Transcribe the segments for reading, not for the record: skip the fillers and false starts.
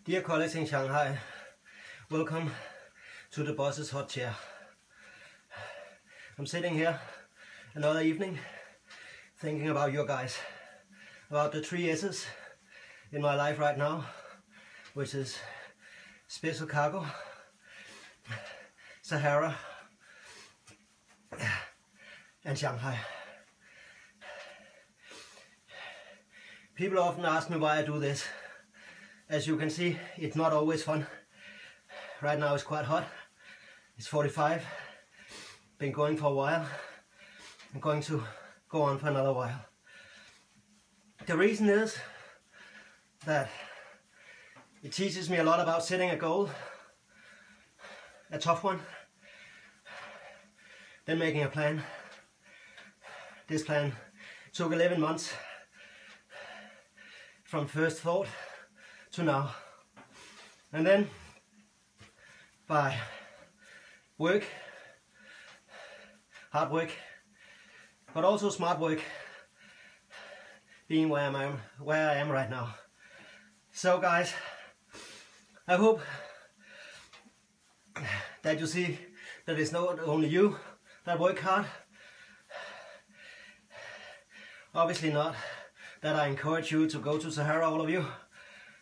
Dear colleagues in Shanghai, welcome to the boss's hot chair. I'm sitting here another evening thinking about you guys, about the 3 S's in my life right now, which is Special Cargo, Sahara and Shanghai. People often ask me why I do this. As you can see, it's not always fun. Right now it's quite hot. It's 45. Been going for a while. I'm going to go on for another while. The reason is that it teaches me a lot about setting a goal, a tough one, then making a plan. This plan took 11 months from first thought to now. And then by work, hard work, but also smart work, being where I am right now. So guys, I hope that you see that it's not only you that work hard. Obviously not that I encourage you to go to Sahara, all of you,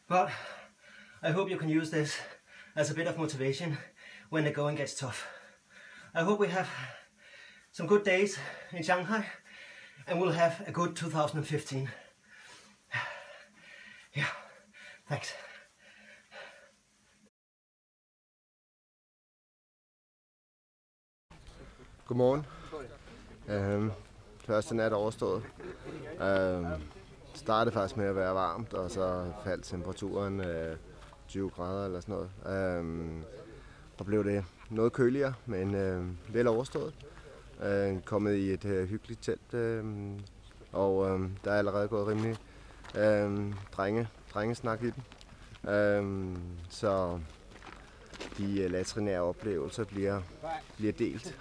but I hope you can use this as a bit of motivation when the going gets tough. I hope we have some good days in Shanghai and we'll have a good 2015. Yeah, thanks. Godmorgen. Første nat overstået. Startede faktisk med at være varmt, og så faldt temperaturen 20 grader eller sådan noget. Og blev det noget køligere, men vel overstået. Kommet i et hyggeligt telt, og der er allerede gået rimelig drengesnak i den. Så de latrinære oplevelser bliver delt,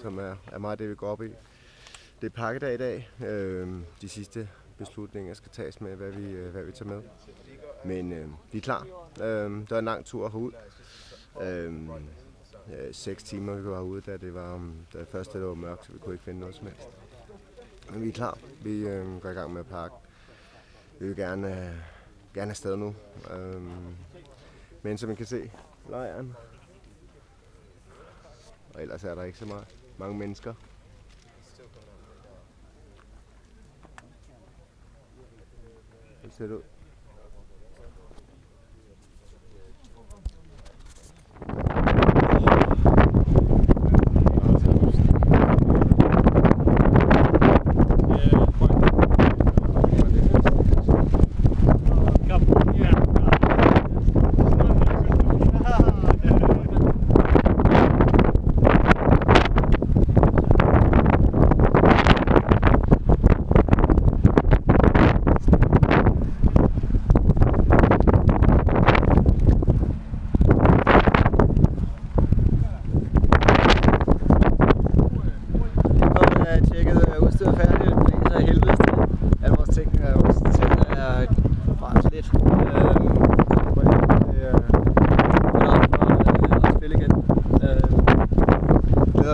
som er meget det, vi går op i. Det er pakkedag i dag. De sidste beslutninger skal tages med, hvad vi tager med. Men vi er klar. Der er en lang tur herud. 6 timer vi går herude, da først det var mørkt, så vi kunne ikke finde noget som helst. Men vi er klar. Vi går i gang med at pakke. Vi vil gerne afsted nu. Men som I kan se, lejren. Og ellers er der ikke så mange mennesker. Det ser det ud.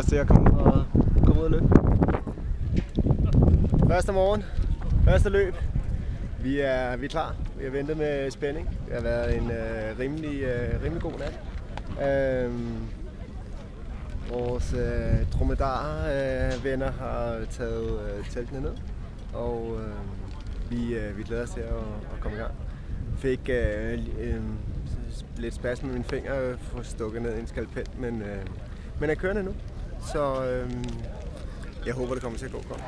Til at komme ud og løbe. Første morgen, første løb. Vi er klar. Vi har ventet med spænding. Det har været en rimelig god nat. Vores dromedar-venner har taget teltene ned, og vi glæder os til at komme i gang. Fik lidt spas med mine fingre for at stukke ned i en skalpel, men er kørende nu. Så jeg håber, det kommer til at gå godt.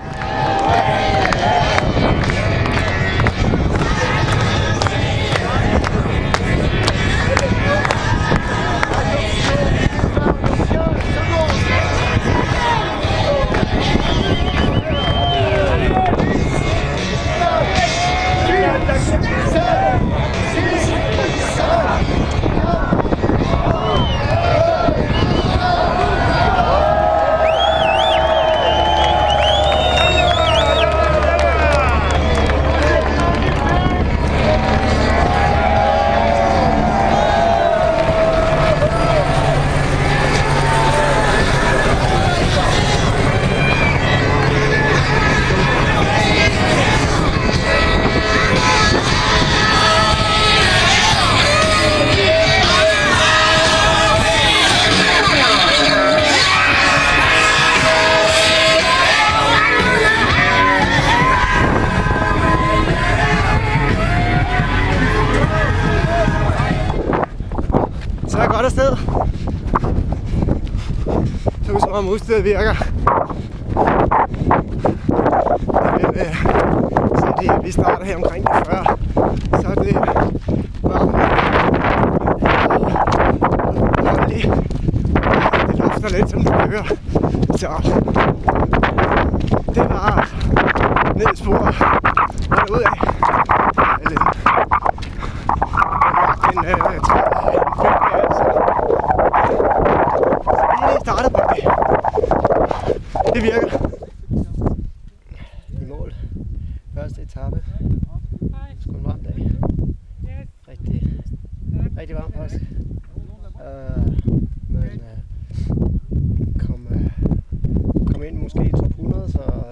om udstyret virker. Så vi starter her omkring 40. Så er det det lufter lidt, som du kan høre. Så det var ned i sporet og ud af. Startet på det. Det virker. I mål. Første etape. Sgu en varm dag. Rigtig varm faktisk. Men kom ind måske i top 100, så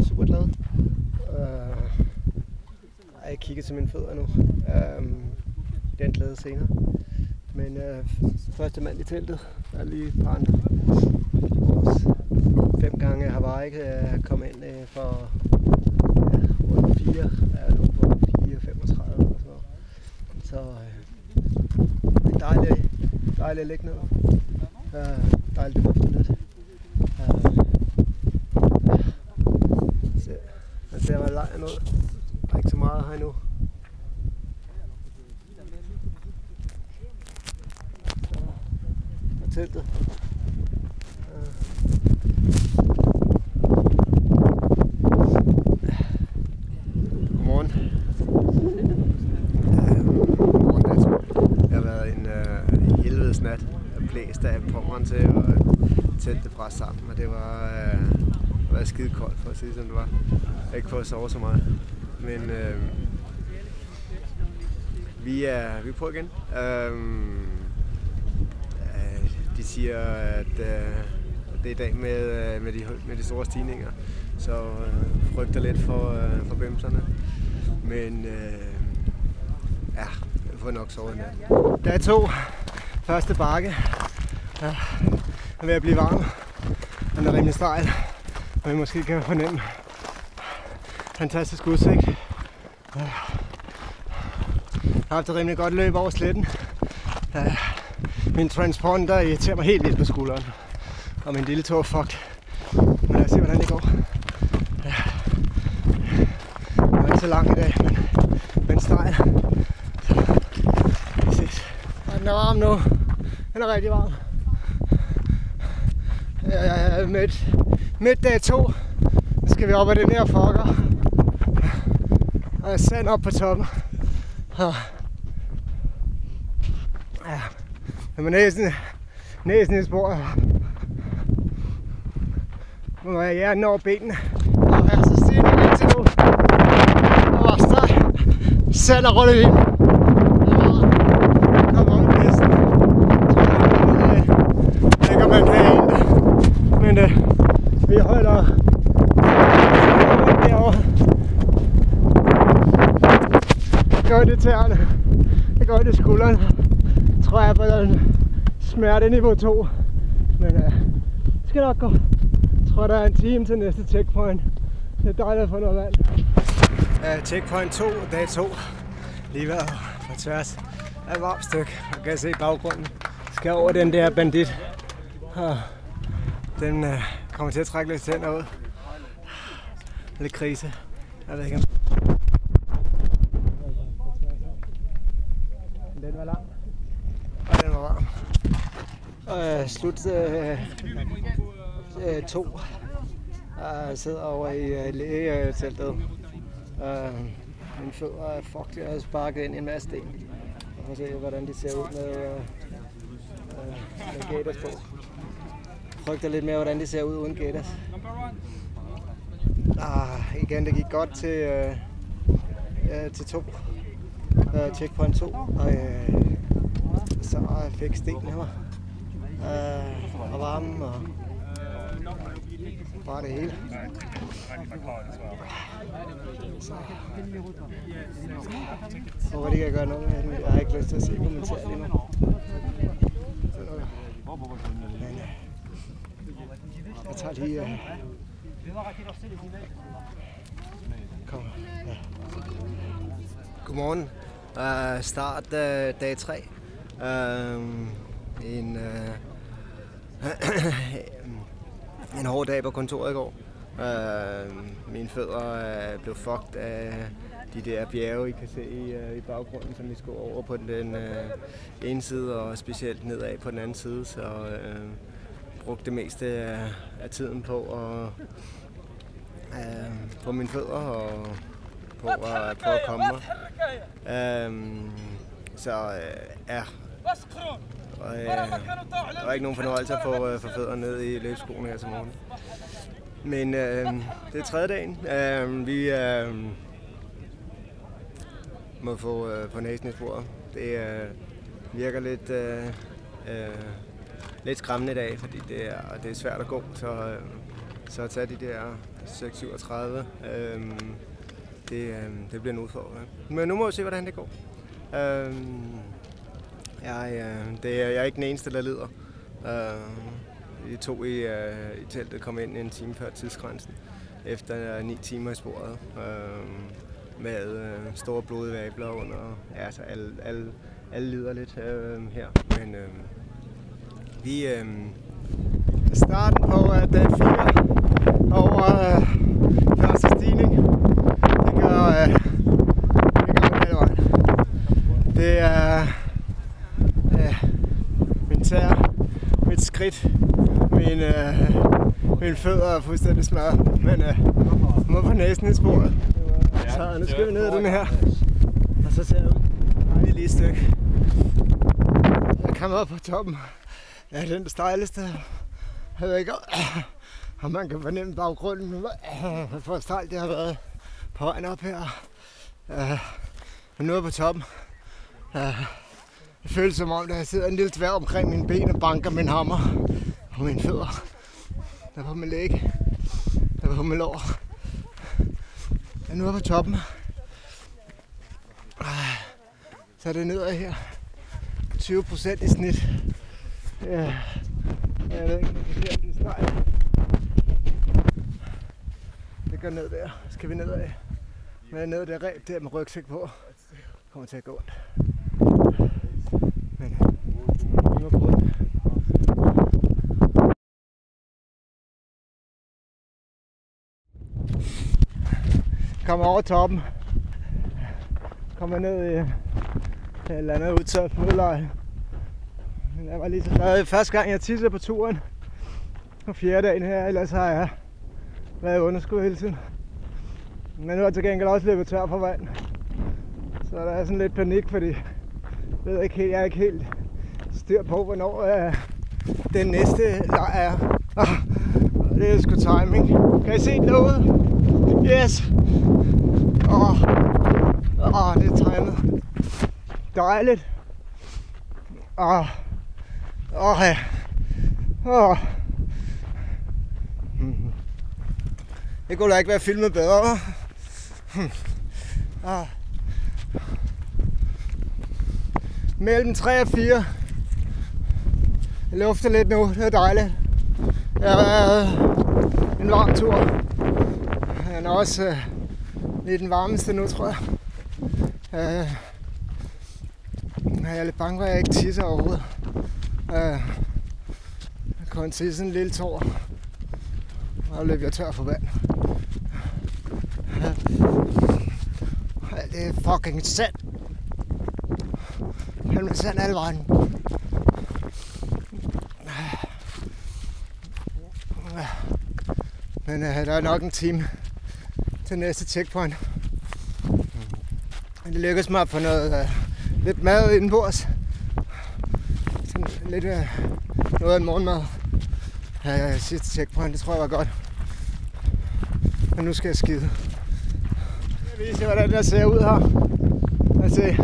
super glad. Jeg kigger til mine fødder nu. Den glæde senere. Men første mand i teltet er lige et par andre. 5 gange Hawaii kom ind for rundt 4. Er nu på 4:35 og sådan noget. Så det er dejligt at ligge ned. Dejligt at lufte lidt. Man ser mig lejren ud. Der er ikke så meget her endnu. Teltet. Godmorgen. Det har været en helvedes nat. Jeg blæste af pommeren til og teltet fra sammen, og det var skide koldt for at sige som det var. Jeg har ikke fået at sove så meget. Men vi er på igen. De siger, at det er i dag med de store stigninger, så frygter lidt for bimserne. Men ja, jeg får nok sovet nat. Dag 2, første bakke. Ja, er ved at blive varm. Den er rimelig stejl, og vi måske kan fornemme fantastisk udsigt. Jeg har haft et rimelig godt løb over sletten. Min transponder irriterer mig helt vildt på skulderen. Og min lille tog er fucked. Men lad os se, hvordan det går. Ja. Det var ikke så lang i dag, men stejl. Så vi ses. Og den er varm nu. Den er rigtig varm. Jeg er midt dag 2. Nu skal vi op ad den her fucker. Og sand op på toppen. Ja. Men næsen i sporet. Nu er jeg når benene. Og jeg er så stigende indtil nu. Og var steg. Sand og rulle ind. Kom on næsten. Jeg ved ikke om man kan hente det. Men vi holder derovre. Jeg går det tæerne. Jeg går det skuldrene. Tror jeg på den smerteniveau 2. Men det skal nok gå. Jeg tror der er en time til næste checkpoint. Det er dejligt at få noget vand. Checkpoint 2, dag 2. Lige været på tværs af et varmt stykke. Jeg kan se baggrunden. Skal over den der bandit. Den kommer til at trække lidt tænder ud. Lidt krise. Jeg ved ikke om. Den var lang. Og den var varm. Slut 2. Jeg sidder over i lægeteltet. Mine fødder er fucked. Jeg har sparket ind i en masse sten. Jeg får se, hvordan de ser ud med gators på. Jeg frygter lidt mere, hvordan de ser ud uden gators. Igen, det gik godt til 2. Checkpoint 2. Så jeg fik sten her. Og varmen og bare det hele. Så håber de kan gøre noget med den. Jeg har ikke lyst til at se kommentarer lige nu. Men jeg tager lige... Kom. Ja. Godmorgen. Start dag 3. en hård dag på kontoret i går. Mine fødder blev fucked af de der bjerge, I kan se i baggrunden, som vi skulle over på den ene side, og specielt nedad på den anden side. Så brugte det meste af tiden på mine fødder og på at prøve at komme mig. Der var ikke nogen fornøjelse at få fødderne ned i løbsskoene her til morgen. Men det er tredje dagen. Vi må få på næsen i sporet. Det virker lidt skræmmende i dag, fordi det er svært at gå. Så at tage de der 6:37, det bliver en udfordring. Men nu må vi se, hvordan det går. Jeg er ikke den eneste, der lider. De to i teltet kom ind en time før tidsgrænsen, efter 9 timer i sporet, med store blodige vabler under. Ja, så alle lider lidt her, men vi starten på dag 4 over første stigning. Det gør hele vejen. Det er min tær, mit skridt, mine fødder er fuldstændig smadret, men må på næsen i sporet. Så nu skal vi ned ad den her, og så ser jeg ud. Et lille stykke. Jeg kommer op på toppen. Ja, den stejleste. Jeg ved ikke, om man kan fornemme baggrunden, hvor stejlt det har været på vejen op her. Men nu er jeg på toppen. Det føles som om, der sidder en lille dværg omkring mine ben og banker min hammer på mine fødder. Der på min læg. Der på min lår. Jeg er nu på toppen. Så er det nedad her. 20% i snit. Ja. Jeg ved ikke, om det er det stejl. Det går ned der. Skal vi nedad? Men ned der ræb der med rygsæk på. Kommer til at gå ondt. Men vi må prøve det. Kommer over toppen. Kommer ned i et eller andet udtørt fodleje. Jeg var lige så glad. Første gang jeg tissede på turen. På 4. dagen her, ellers har jeg været i underskud hele tiden. Men nu er jeg til gengæld også løbet tør for vand. Så der er sådan lidt panik, fordi jeg er ikke helt styr på, hvornår den næste lejr er. Det er sgu timing. Kan I se den derude? Yes! Det er timet. Dejligt. Det kunne da ikke være filmet bedre. Mellem 3 og 4. Jeg lufter lidt nu, det er dejligt. Det har været en varm tur. Den er også lidt den varmeste nu, tror jeg. Jeg er lidt bange for, at jeg ikke tisser overhovedet. Jeg kan se sådan en lille tår. Og løber jeg tør for vand. Det er fucking sand. Han vil sand alle vejen. Men der er nok en time til næste checkpoint. Det lykkedes mig at få lidt mad indenbords. Sådan lidt noget af en morgenmad. Sidste checkpoint, det tror jeg var godt. Men nu skal jeg skide. Jeg vil vise jer, hvordan det ser ud her. Lad os se.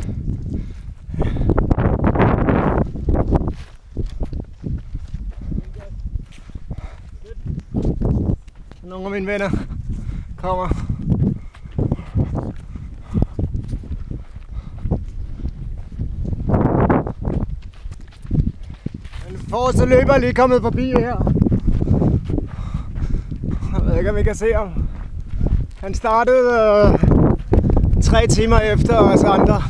Nogle af mine venner kommer. Den forreste løber er lige kommet forbi her. Jeg ved ikke, om I kan se ham. Han startede 3 timer efter os andre.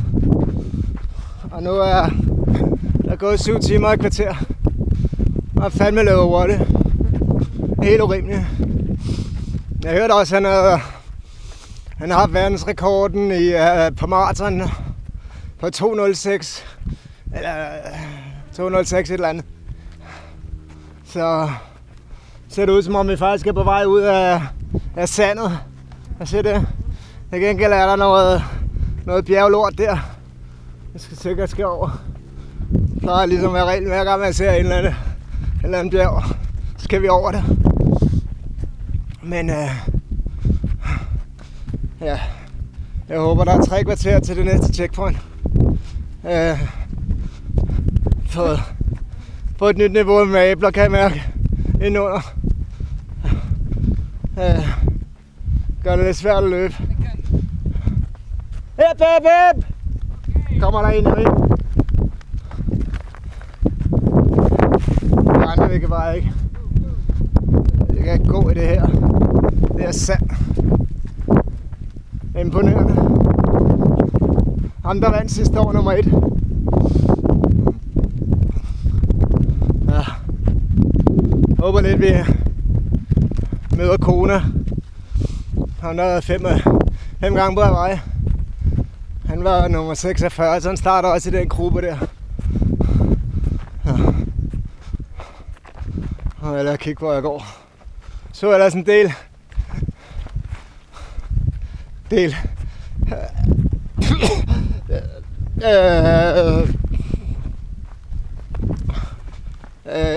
Og nu er der gået 7 timer og et kvarter. Og fandme lavet hurtigt. helt urimelig. Jeg hørte også, at han har verdensrekorden på maraton på 2:06. Eller 2:06 et eller andet. Så ser det ud, som om vi faktisk er på vej ud af sandet. Jeg ser det. Til gengæld er der noget bjerglort der. Jeg skal sikkert ske over. Det plejer ligesom at være reglen, hver gang man ser en eller anden bjerg, så skal vi over det. Men ja, jeg håber, der er 3 kvarter til det næste checkpoint. På et nyt niveau med æbler, kan jeg mærke, indenunder. Gør det lidt svært at løbe. Hep, hep, hep! Kommer der en i ring? Nej, det kan bare ikke. Jeg kan ikke gå i det her. Det er sand. Imponerende. Ham der vandt sidste år nummer 1. Ja. Håber lidt vi møder Kona. Han der er 5 gange på vej. Han var nummer 46, så han starter også i den gruppe der. Ja. Og jeg lader kigge, hvor jeg går. Så ellers en del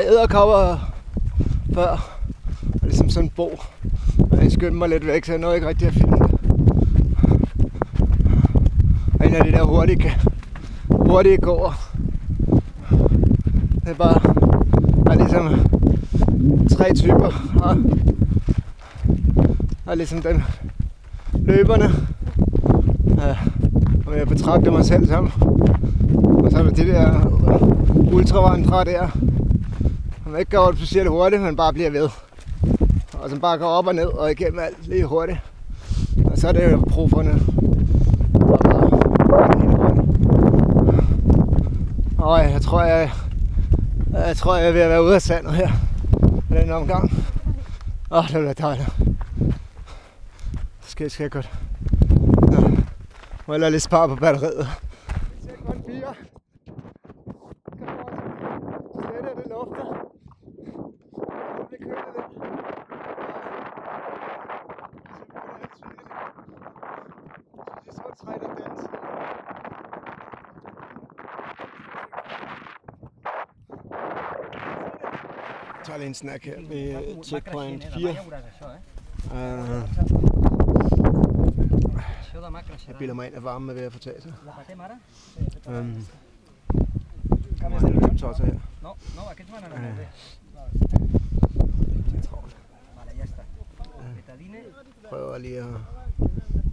edderkopper før. Og ligesom sådan en bo. Og jeg skyndte mig lidt væk, så jeg nåede ikke rigtig at filme det. Og en af de der hurtige går. Det er bare der er ligesom 3 typer. Og ligesom den løberne. Og jeg betragter mig selv som. Og så er der det der ultravandre der. Man ikke går specielt hurtigt, men bare bliver ved. Og som bare går op og ned og igennem alt lige hurtigt. Og så er det jo proferne. Og jeg tror, jeg er ved at være ude af sandet her. Med den omgang. Det bliver dejligt. Det skal godt. Må jeg lade lidt spare på batteriet. Checkpoint 4. Slet er det lufter. Nu bliver kølet lidt. Det er så træt af danse. Jeg tager lige en snak her ved checkpoint 4. Jeg bilder mig ind, at varmen er ved at fortage sig. Mange løbetosser her. Det er travlt. Prøver lige at...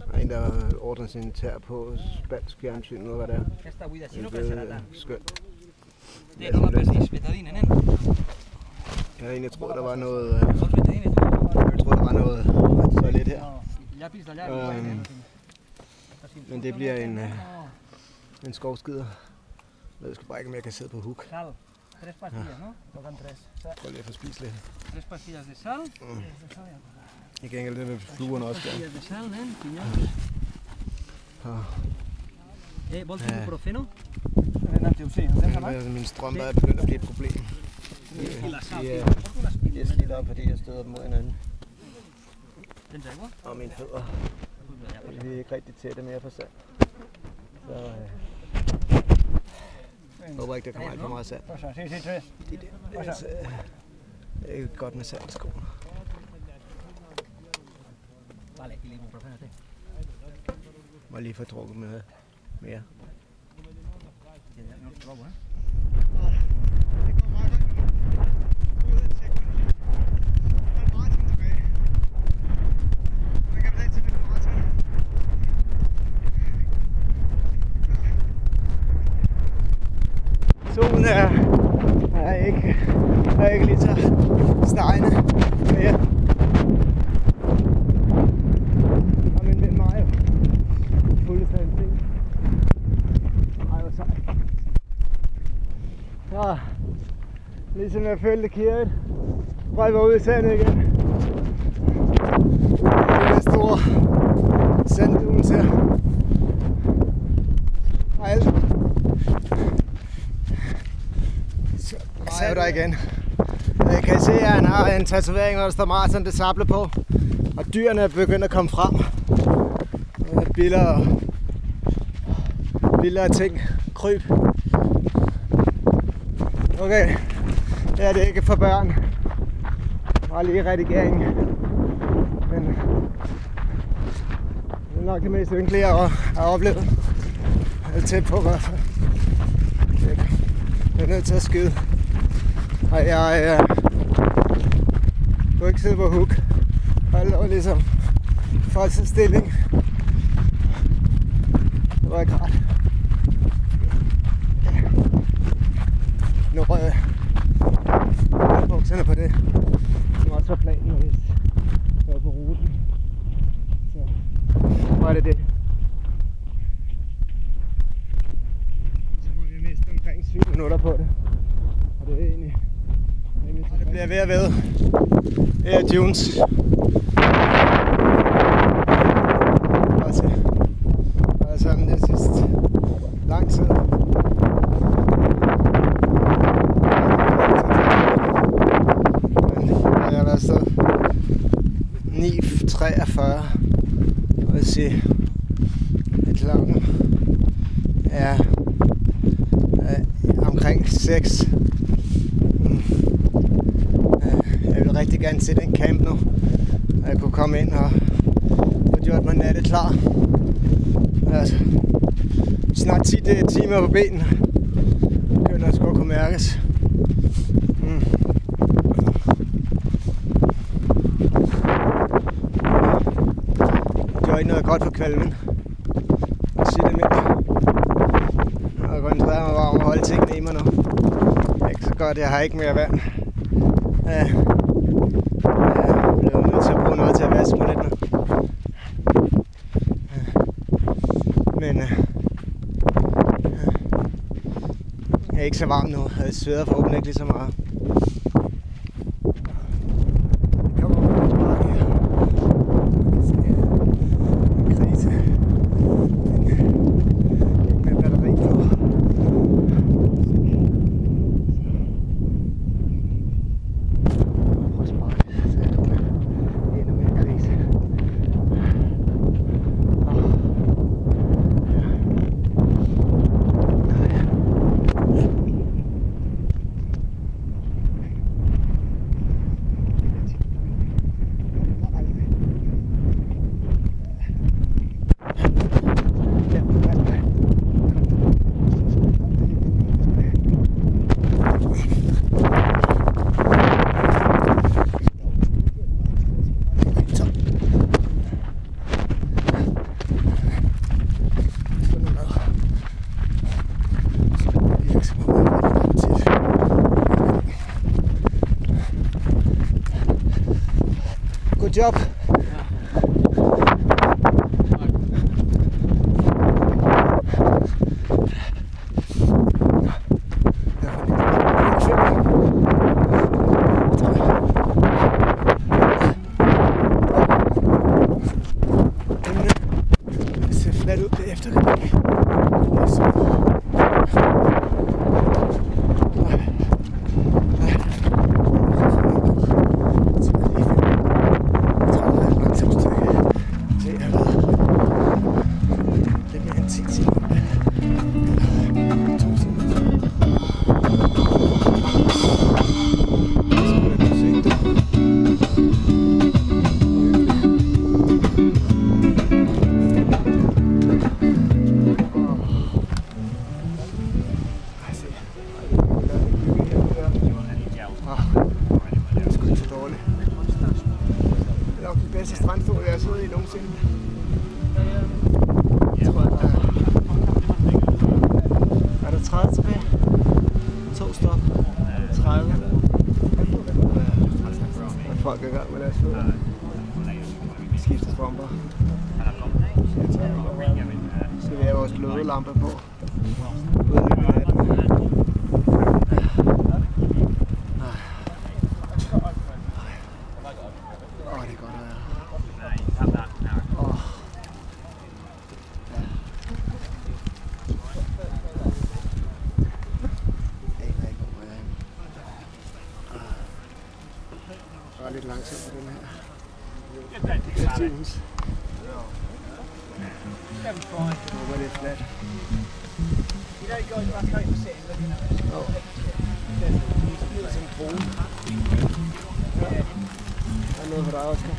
Der er en, der ordner sin tær på spansk fjernsyn, eller hvad det er. Det er skønt. Jeg havde egentlig troet, der var noget... Jeg troede, der var noget toilet her. Men det bliver en skovskider. Jeg skal bare ikke, om jeg kan sidde på hook. Sal. 3 pastillas, ¿no? Tocan 3. Prøv lige at få spist lidt. 3 pastillas de sal. I gengæld det med fluerne også der. Pastillas de sal, nen, piñones. Vols ibuprofeno? Min strømper er begyndt at blive et problem. De er slidt op, fordi jeg støder dem mod hinanden. Og mine fødder. Vi er ikke rigtig tætte mere på sand. Så jeg håber ikke, der kommer alt for meget sand. Det er ikke godt med sand i skoene. Må lige få drukket med mere. Solen er ikke lige så stegende mere. Og men den var jo fuldstændig. Ej, hvor sejt. Ja, ligesom jeg følte kirket. Røg var ude i sandet igen. igen. Jeg kan se, at han har en tatovering, hvor der står Martin de Sable på. Og dyrene er begyndt at komme frem. Billeder af ting. Kryb. Okay. Det er det ikke for børn. Bare lige redigeringen. Men det er nok det mest ynkelige, jeg har oplevet. Jeg er tæt på i hvert fald. Jeg er nødt til at skyde. Og jeg kunne ikke sidde på hook. Hold over ligesom folkestilling. Det var ikke rart. Nu røg jeg bukserne på det. Det var også planen, hvis jeg var på ruten. Så var det det. Så må vi miste omkring 7 minutter på det. Og det er egentlig... Og det bliver ved at ved. Det er Dunes. Og sådan det sidste lang tid. Jeg har været så 9:43. Og jeg siger, at klokken er omkring 6. Jeg vil rigtig gerne se den camp nu. Og jeg kunne komme ind og få gjort mig natte klar. Altså, snart 10 timer på benene. Begynder at skulle kunne mærkes. Det var ikke noget godt for kvalmen. Jeg siger det mildt. Jeg koncentrerer mig bare om at holde tingene i mig nu. Det er ikke så godt, jeg har ikke mere vand. Jeg bliver nødt til at bruge noget til at vaske mig lidt nu. Men jeg er ikke så varm nu. Jeg sveder forhåbentlig ikke lige så meget. Good job. Det ser fladt ud bagefter. Strandfod, jeg har siddet i nogensinde. Er der 30 tilbage? 2 stop. 30. Og folk er i gang med deres fødder. Skifter bomber. Så vi har vores glødelampe på. Tunes. Håber det er flat. Der er noget for dig, Oscar.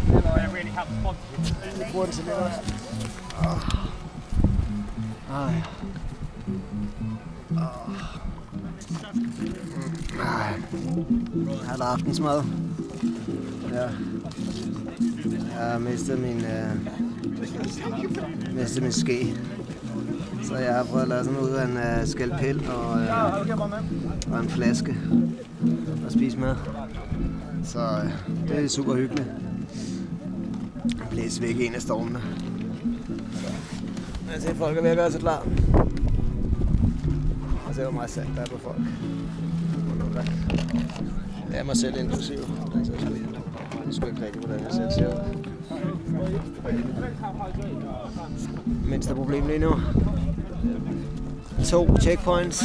Jeg bruger den til lidt også. Her er der aftensmad. Ja. Jeg har mistet min ske. Så jeg har prøvet at lade sådan ud af en skalpel og en flaske og spise med. Så det er super hyggeligt. Blæs væk en af stormene. Jeg ser, folk er ved at gøre sig klar. Og se, hvor meget sand der er på folk. Det er mig selv inklusiv. Altså, jeg skulle ikke rigtig, hvordan jeg selv ser ud. Mindste problem lige nu. 2 checkpoints.